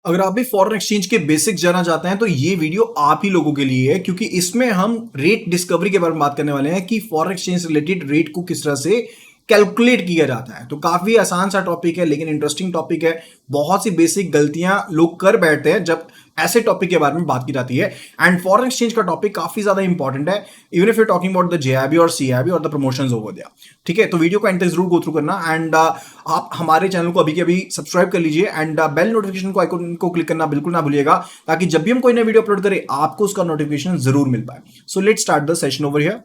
अगर आप भी फॉरेन एक्सचेंज के बेसिक जानना चाहते हैं तो ये वीडियो आप ही लोगों के लिए है, क्योंकि इसमें हम रेट डिस्कवरी के बारे में बात करने वाले हैं कि फॉरेन एक्सचेंज रिलेटेड रेट को किस तरह से कैलकुलेट किया जाता है। तो काफी आसान सा टॉपिक है लेकिन इंटरेस्टिंग टॉपिक है। बहुत सी बेसिक गलतियां लोग कर बैठते हैं जब ऐसे टॉपिक के बारे में बात की जाती है। एंड फॉरेन एक्सचेंज का टॉपिक काफी ज्यादा इंपॉर्टेंट है, even if you talking about the JIB और सीआईबी और द प्रमोशंस ओवर देयर। ठीक है, तो वीडियो को एंड तक जरूर गो थ्रू करना। एंड आप हमारे चैनल को अभी के अभी सब्सक्राइब कर लीजिए एंड बेल नोटिफिकेशन को आइकन को क्लिक करना बिल्कुल ना भूलिएगा, ताकि जब भी हम कोई नया वीडियो अपलोड करें आपको उसका नोटिफिकेशन जरूर मिल पाए। So let's start the session over here.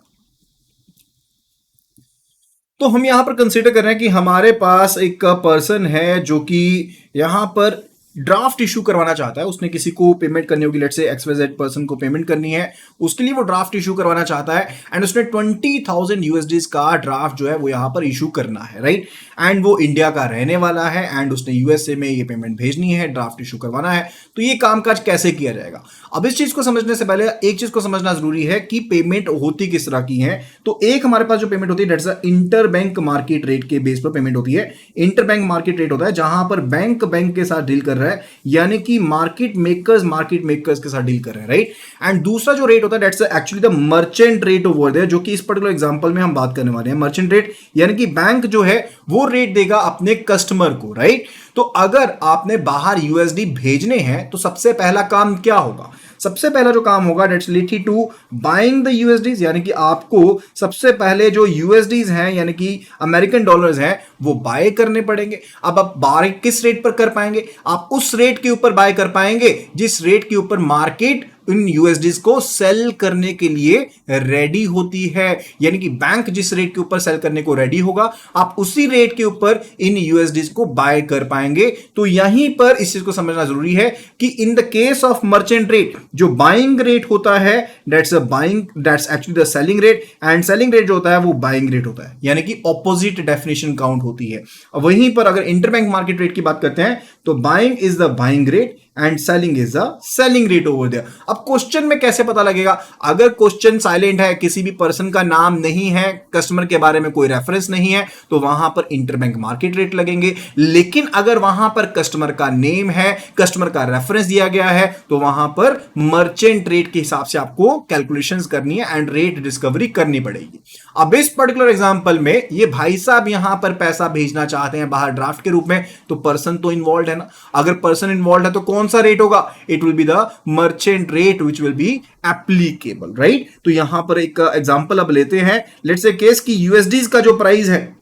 तो हम यहां पर कंसीडर कर रहे हैं कि हमारे पास एक पर्सन है जो कि यहां पर ड्राफ्ट इशू करवाना चाहता है। उसने किसी को पेमेंट करनी होगी, लेट्स से एक्सवाईजेड पर्सन को पेमेंट करनी है, उसके लिए वो ड्राफ्ट इशू करवाना चाहता है एंड उसने 20,000 यूएसडीज का ड्राफ्ट जो है वो यहां पर इशू करना है, राइट। एंड वो इंडिया का रहने वाला है एंड उसने यूएसए में ये पेमेंट भेजनी है, ड्राफ्ट इशू करवाना है। तो ये कामकाज कैसे किया जाएगा? अब इस चीज को समझने से पहले एक चीज को समझना जरूरी है कि पेमेंट होती किस तरह की है। तो एक हमारे पास जो पेमेंट होती है that's a inter bank market rate के बेस पर पेमेंट होती है। इंटर बैंक मार्केट रेट होता है जहां पर बैंक के साथ डील कर रहा है, यानी कि मार्केट मेकर्स के साथ डील कर रहे हैं, राइट। एंड दूसरा जो रेट होता है that's actually the merchant rate over there, जो कि इस पर्टिकुलर एग्जांपल में हम बात करने वाले हैं। मर्चेंट रेट यानी कि बैंक जो है वो रेट देगा अपने कस्टमर को, राइट। तो अगर आपने बाहर यूएसडी भेजने हैं तो सबसे पहला काम क्या होगा? सबसे पहला जो काम होगा that's related to buying the USDs, यानी कि आपको सबसे पहले जो यूएसडीज हैं यानी कि अमेरिकन डॉलर्स हैं वो बाय करने पड़ेंगे। अब आप बाय किस रेट पर कर पाएंगे? आप उस रेट के ऊपर बाय कर पाएंगे जिस रेट के ऊपर मार्केट इन यूएसडीज को सेल करने के लिए रेडी होती है। यानी कि बैंक जिस रेट के ऊपर सेल करने को रेडी होगा आप उसी रेट के ऊपर इन यूएसडीज को बाय कर पाएंगे। तो यहीं पर इस चीज को समझना जरूरी है कि in the case of merchant rate जो बाइंग रेट होता है that's actually the selling rate, and selling rate जो होता है वो बाइंग रेट होता है, यानी कि ऑपोजिट डेफिनेशन काउंट होती है। वहीं पर अगर इंटरबैंक मार्केट रेट की बात करते हैं तो buying is the buying rate and selling is the selling rate over there. अब क्वेश्चन में कैसे पता लगेगा? अगर क्वेश्चन साइलेंट है, किसी भी पर्सन का नाम नहीं है, कस्टमर के बारे में कोई रेफरेंस नहीं है, तो वहां पर इंटरबैंक मार्केट रेट लगेंगे। लेकिन अगर वहां पर कस्टमर का नेम है, कस्टमर का रेफरेंस दिया गया है, तो वहां पर मर्चेंट रेट के हिसाब से आपको कैलकुलेशंस करनी है एंड रेट डिस्कवरी करनी पड़ेगी। अब इस पर्टिकुलर एग्जांपल में ये भाई साहब यहां पर पैसा भेजना चाहते हैं बाहर ड्राफ्ट के रूप में, तो पर्सन तो इन्वॉल्व है ना। अगर पर्सन इन्वॉल्व है तो कौन सा रेट होगा? It will be the merchant rate which will be applicable, right. तो यहां पर एक एग्जांपल अब लेते हैं। लेट्स से केस की यूएसडी का जो प्राइस है,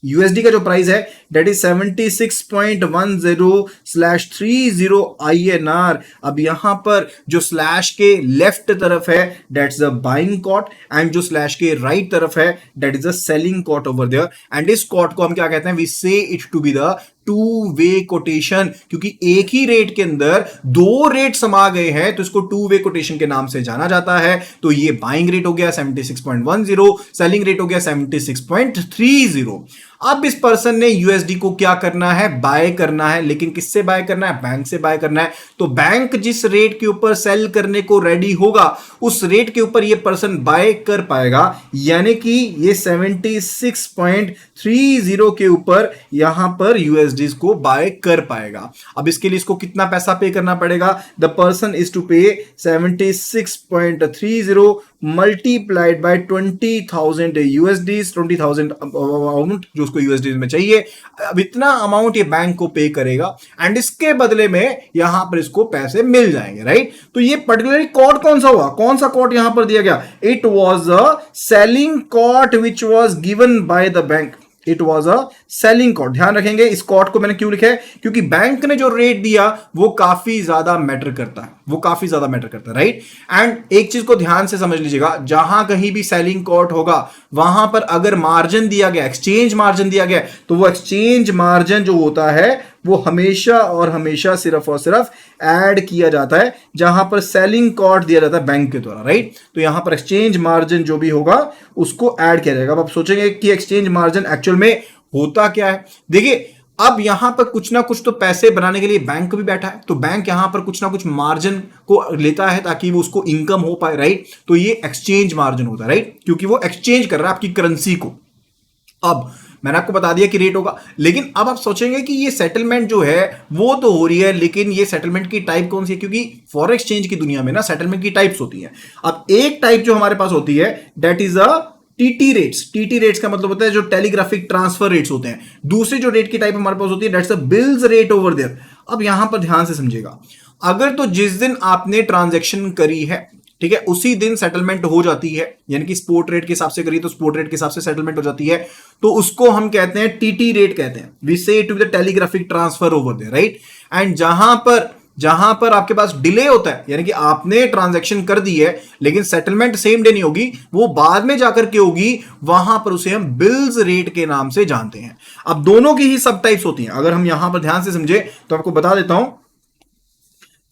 यूएसडी का जो प्राइस है दैट इज 76.10/30 INR। अब यहां पर जो स्लैश के लेफ्ट तरफ है that's the buying quote and जो स्लैश के राइट तरफ है that is the selling quote over there. And इस कॉट को हम क्या कहते हैं? We say it to be the two way quotation, क्योंकि एक ही रेट के अंदर दो रेट समा गए हैं तो इसको टू वे कोटेशन के नाम से जाना जाता है। तो ये बाइंग रेट हो गया 76.10, सेलिंग रेट हो गया 76.30। अब इस पर्सन ने यूएसडी को क्या करना है? बाय करना है। लेकिन किससे बाय करना है? बैंक से बाय करना है। तो बैंक जिस रेट के ऊपर सेल करने को रेडी होगा उस रेट के ऊपर ये पर्सन बाय कर पाएगा, यानी कि ये 76.30 के ऊपर यहां पर यूएसडी को बाय कर पाएगा। अब इसके लिए इसको कितना पैसा पे करना पड़ेगा? द पर्सन इज टू पे 76.30 मल्टीप्लाइड बाय 20,000 यूएसडी, 20,000 अमाउंट जो उसको यूएसडी में चाहिए। अब इतना अमाउंट ये बैंक को पे करेगा एंड इसके बदले में यहां पर इसको पैसे मिल जाएंगे, राइट। तो ये पर्टिकुलरली कॉट कौन सा हुआ? कौन सा कॉट यहां पर दिया गया? It was a selling quote which was given by the bank. It was a selling quote. ध्यान रखेंगे इस कॉट को मैंने क्यों लिखा है, क्योंकि बैंक ने जो रेट दिया वो काफी ज्यादा मैटर करता है, वो काफी ज्यादा मैटर करता है, राइट। एंड एक चीज को ध्यान से समझ लीजिएगा, जहां कहीं भी सेलिंग कॉट होगा वहां पर अगर मार्जिन दिया गया, एक्सचेंज मार्जिन दिया गया, तो वो एक्सचेंज मार्जिन जो होता है वो हमेशा और हमेशा सिर्फ और सिर्फ ऐड किया जाता है जहां पर सेलिंग कॉस्ट दिया जाता है बैंक के द्वारा, राइट। तो यहां पर एक्सचेंज मार्जिन जो भी होगा उसको ऐड किया जाएगा। अब आप सोचेंगे कि एक्सचेंज मार्जिन एक्चुअल में होता क्या है? देखिए अब यहां पर कुछ ना कुछ तो पैसे बनाने के लिए बैंक भी बैठा है, तो बैंक यहां पर कुछ ना कुछ मार्जिन को लेता है ताकि वो उसको इनकम हो पाए, राइट। तो ये एक्सचेंज मार्जिन होता है, राइट, क्योंकि वो एक्सचेंज कर रहा है आपकी करेंसी को। अब मैंने आपको बता दिया कि रेट होगा। लेकिन अब आप सोचेंगे कि ये सेटलमेंट जो है वो तो हो रही है, लेकिन ये सेटलमेंट की टाइप कौन सी है, क्योंकि फॉरेन एक्सचेंज की दुनिया में ना सेटलमेंट की टाइप्स होती है। अब एक टाइप जो हमारे पास होती है that is a TT rates. TT rates का मतलब होता है जो टेलीग्राफिक ट्रांसफर रेट्स होते हैं। दूसरी जो रेट की टाइप हमारे पास होती है that's a bills rate over there. अब यहां पर ध्यान से समझिएगा, अगर तो जिस दिन आपने ट्रांजैक्शन करी है, ठीक है, उसी दिन सेटलमेंट हो जाती है, यानी कि स्पॉट रेट के हिसाब से करिए तो स्पॉट रेट के हिसाब से सेटलमेंट हो जाती है, तो उसको हम कहते हैं टीटी रेट कहते हैं। We say to the telegraphic transfer over there, right. And जहां पर आपके पास डिले होता है, यानी कि आपने ट्रांजैक्शन कर दी है लेकिन सेटलमेंट सेम डे नहीं होगी, वो बाद में जाकर के होगी, वहां पर उसे हम बिल्स रेट के नाम से जानते हैं। अब दोनों की ही सब टाइप्स होती हैं। अगर हम यहां पर ध्यान से समझे तो आपको बता देता हूं,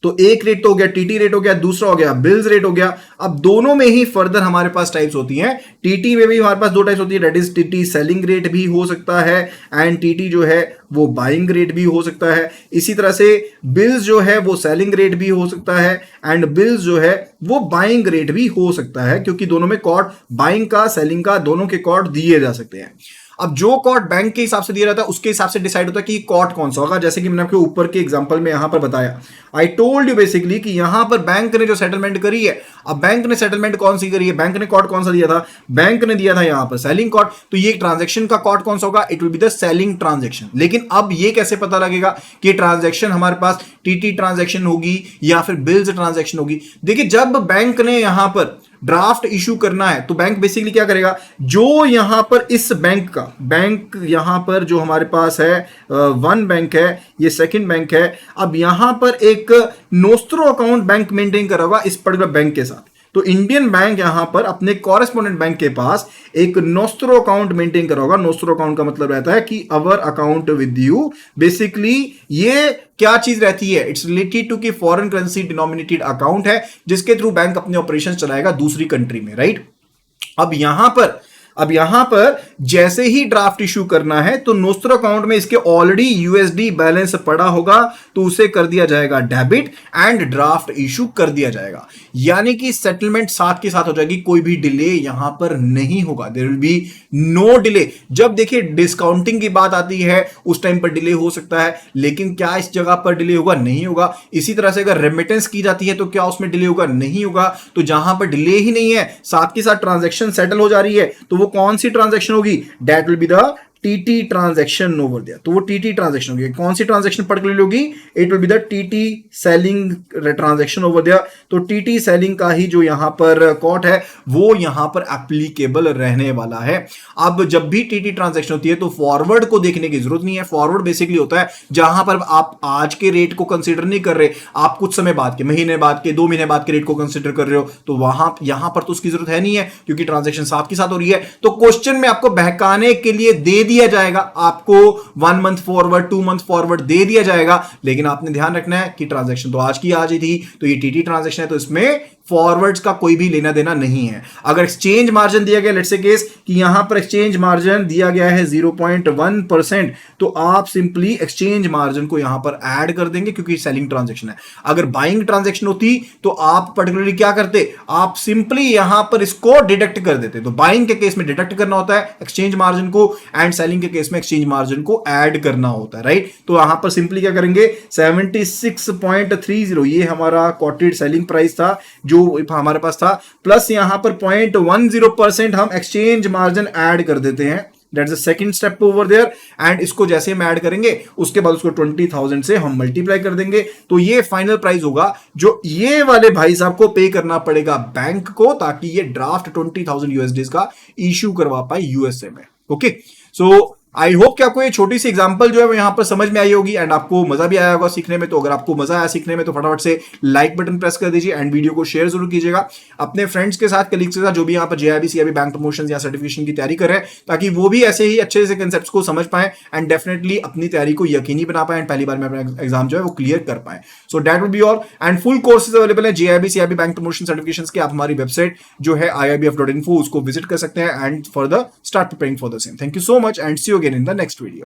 तो एक रेट तो हो गया टीटी रेट हो गया, दूसरा हो गया बिल्स रेट हो गया। अब दोनों में ही फर्दर हमारे पास टाइप्स होती हैं। टीटी में भी हमारे पास दो टाइप्स होती है, that is TT selling rate भी हो सकता है एंड टीटी जो है वो बाइंग रेट भी हो सकता है। इसी तरह से बिल्स जो है वो सेलिंग रेट भी हो सकता है एंड बिल्स जो है वो बाइंग रेट भी हो सकता है, क्योंकि दोनों में कॉर्ड बाइंग का सेलिंग का दोनों के कॉर्ड दिए जा सकते हैं। अब जो कॉर्ड बैंक के हिसाब से दिया जाता है उसके हिसाब से डिसाइड होता है कि कॉर्ड कौन सा होगा। जैसे कि मैंने आपके ऊपर के एग्जांपल में यहां पर बताया, आई टोल्ड यू बेसिकली कि यहां पर बैंक ने जो सेटलमेंट करी है, अब बैंक ने सेटलमेंट कौन सी करी है, बैंक ने कॉर्ड कौन सा दिया था, बैंक ने दिया था यहां पर सेलिंग कॉर्ड। तो ये ट्रांजैक्शन का कॉर्ड कौन सा होगा, it will be the selling transaction. लेकिन अब ये कैसे पता लगेगा कि ट्रांजैक्शन हमारे पास टीटी ट्रांजैक्शन होगी या फिर बिल्स ट्रांजैक्शन होगी। देखिए, जब बैंक ने यहां पर ड्राफ्ट इशू करना है तो बैंक बेसिकली क्या करेगा, जो यहां पर इस बैंक यहां पर जो हमारे पास है वन बैंक है, ये सेकंड बैंक है। अब यहां पर एक नोस्ट्रो अकाउंट बैंक मेंटेन कर होगा इस पर्टिकुलर बैंक के साथ। तो इंडियन बैंक यहां पर अपने कॉरेस्पोंडेंट बैंक के पास एक नोस्ट्रो अकाउंट मेंटेन कर होगा। नोस्ट्रो अकाउंट का मतलब रहता है कि अवर अकाउंट विद यू। बेसिकली ये क्या चीज रहती है, इट्स रिलेटेड टू कि फॉरेन करेंसी डिनोमिनेटेड अकाउंट है जिसके थ्रू बैंक अपने ऑपरेशन चलाएगा दूसरी कंट्री में, राइट। अब यहां पर जैसे ही ड्राफ्ट इशू करना है तो नोस्ट्रो अकाउंट में इसके ऑलरेडी यूएसडी बैलेंस पड़ा होगा, तो उसे कर दिया जाएगा डेबिट एंड ड्राफ्ट इशू कर दिया जाएगा। यानी कि सेटलमेंट साथ के साथ हो जाएगी, कोई भी डिले यहां पर नहीं होगा, there will be no delay. जब देखिए डिस्काउंटिंग की बात आती है उस टाइम पर डिले हो सकता है, लेकिन क्या इस जगह पर डिले होगा, नहीं होगा। इसी तरह से अगर रेमिटेंस की जाती है तो क्या उसमें डिले होगा, नहीं होगा। तो जहां पर डिले ही नहीं है, साथ के साथ ट्रांजैक्शन सेटल हो जा रही है, तो वो कौन सी ट्रांजैक्शन होगी, that will be the TT transaction over there. तो वो टीटी ट्रांजैक्शन होगी। कौन सी ट्रांजैक्शन पर्टिकुलरली होगी, it will be the TT selling transaction over there. तो टीटी सेलिंग का ही जो यहां पर कॉट है वो यहां पर एप्लीकेबल रहने वाला है। अब जब भी टीटी ट्रांजैक्शन होती है तो फॉरवर्ड को देखने की जरूरत नहीं है। फॉरवर्ड बेसिकली होता है जहां पर आप आज के रेट को कंसीडर नहीं कर रहे, आप कुछ समय बाद के, महीने बाद के, 2 महीने बाद के रेट को कंसीडर कर रहे हो, तो वहां यहां पर तो उसकी जरूरत है नहीं है क्योंकि ट्रांजैक्शन साथ के साथ हो रही है। तो क्वेश्चन में आपको बहकाने के लिए दे दिया जाएगा, आपको 1 मंथ फॉरवर्ड 2 मंथ फॉरवर्ड दे दिया जाएगा, लेकिन आपने ध्यान रखना है कि ट्रांजैक्शन तो आज की आज ही थी, तो ये टीटी ट्रांजैक्शन है तो इसमें फॉरवर्ड्स का कोई भी लेना देना नहीं है। अगर एक्सचेंज मार्जिन दिया गया, लेट्स से केस कि यहां पर एक्सचेंज मार्जिन दिया गया है 0.1%, तो आप सिंपली एक्सचेंज मार्जिन को यहां पर ऐड कर देंगे क्योंकि सेलिंग ट्रांजैक्शन है। अगर बाइंग ट्रांजैक्शन होती तो आप पर्टिकुलरली क्या करते, आप सिंपली यहां पर इसको डिडक्ट कर देते। तो बाइंग के केस में डिडक्ट करना होता है एक्सचेंज मार्जिन को एंड सेलिंग के केस में एक्सचेंज मार्जिन को ऐड करना होता है, राइट। तो यहां पर सिंपली क्या करेंगे, 76.30 ये हमारा कॉटेड सेलिंग प्राइस था जो हमारे पास था, प्लस यहां पर 0.10% हम एक्सचेंज मार्जिन ऐड कर देते हैं। That's the second step over there. And इसको जैसे हम ऐड करेंगे उसके बाद उसको 20,000 से हम मल्टीप्लाई कर देंगे, तो ये फाइनल प्राइस होगा जो ये वाले भाई साहब को पे करना पड़ेगा बैंक को, ताकि ये ड्राफ्ट 20,000 यूएसडी का इश्यू करवा पाए यूएसए में। ओके, सो आई होप कि आपको ये छोटी सी एग्जांपल जो है वो यहां पर समझ में आई होगी एंड आपको मजा भी आया होगा सीखने में। तो अगर आपको मजा आया सीखने में तो फटाफट से लाइक बटन प्रेस कर दीजिए एंड वीडियो को शेयर जरूर कीजिएगा अपने फ्रेंड्स के साथ, कलीग्स के साथ, जो भी यहां पर जेआईबी सीआईबी बैंक प्रमोशन या सर्टिफिकेशन की तैयारी कर रहे हैं, ताकि वो भी ऐसे ही अच्छे से कंसेप्ट्स को समझ पाए एंड डेफिनेटली अपनी तैयारी को यकीनी बना पाए एंड पहली बार में अपना एग्जाम जो है वो क्लियर कर पाए। So that will be all and full courses available है JAIIB CAIIB bank promotion certification के। आप हमारी वेबसाइट जो है iibf.info उसको विजिट कर सकते हैं and for the start preparing for the same. Thank you so much and see you again in the next video.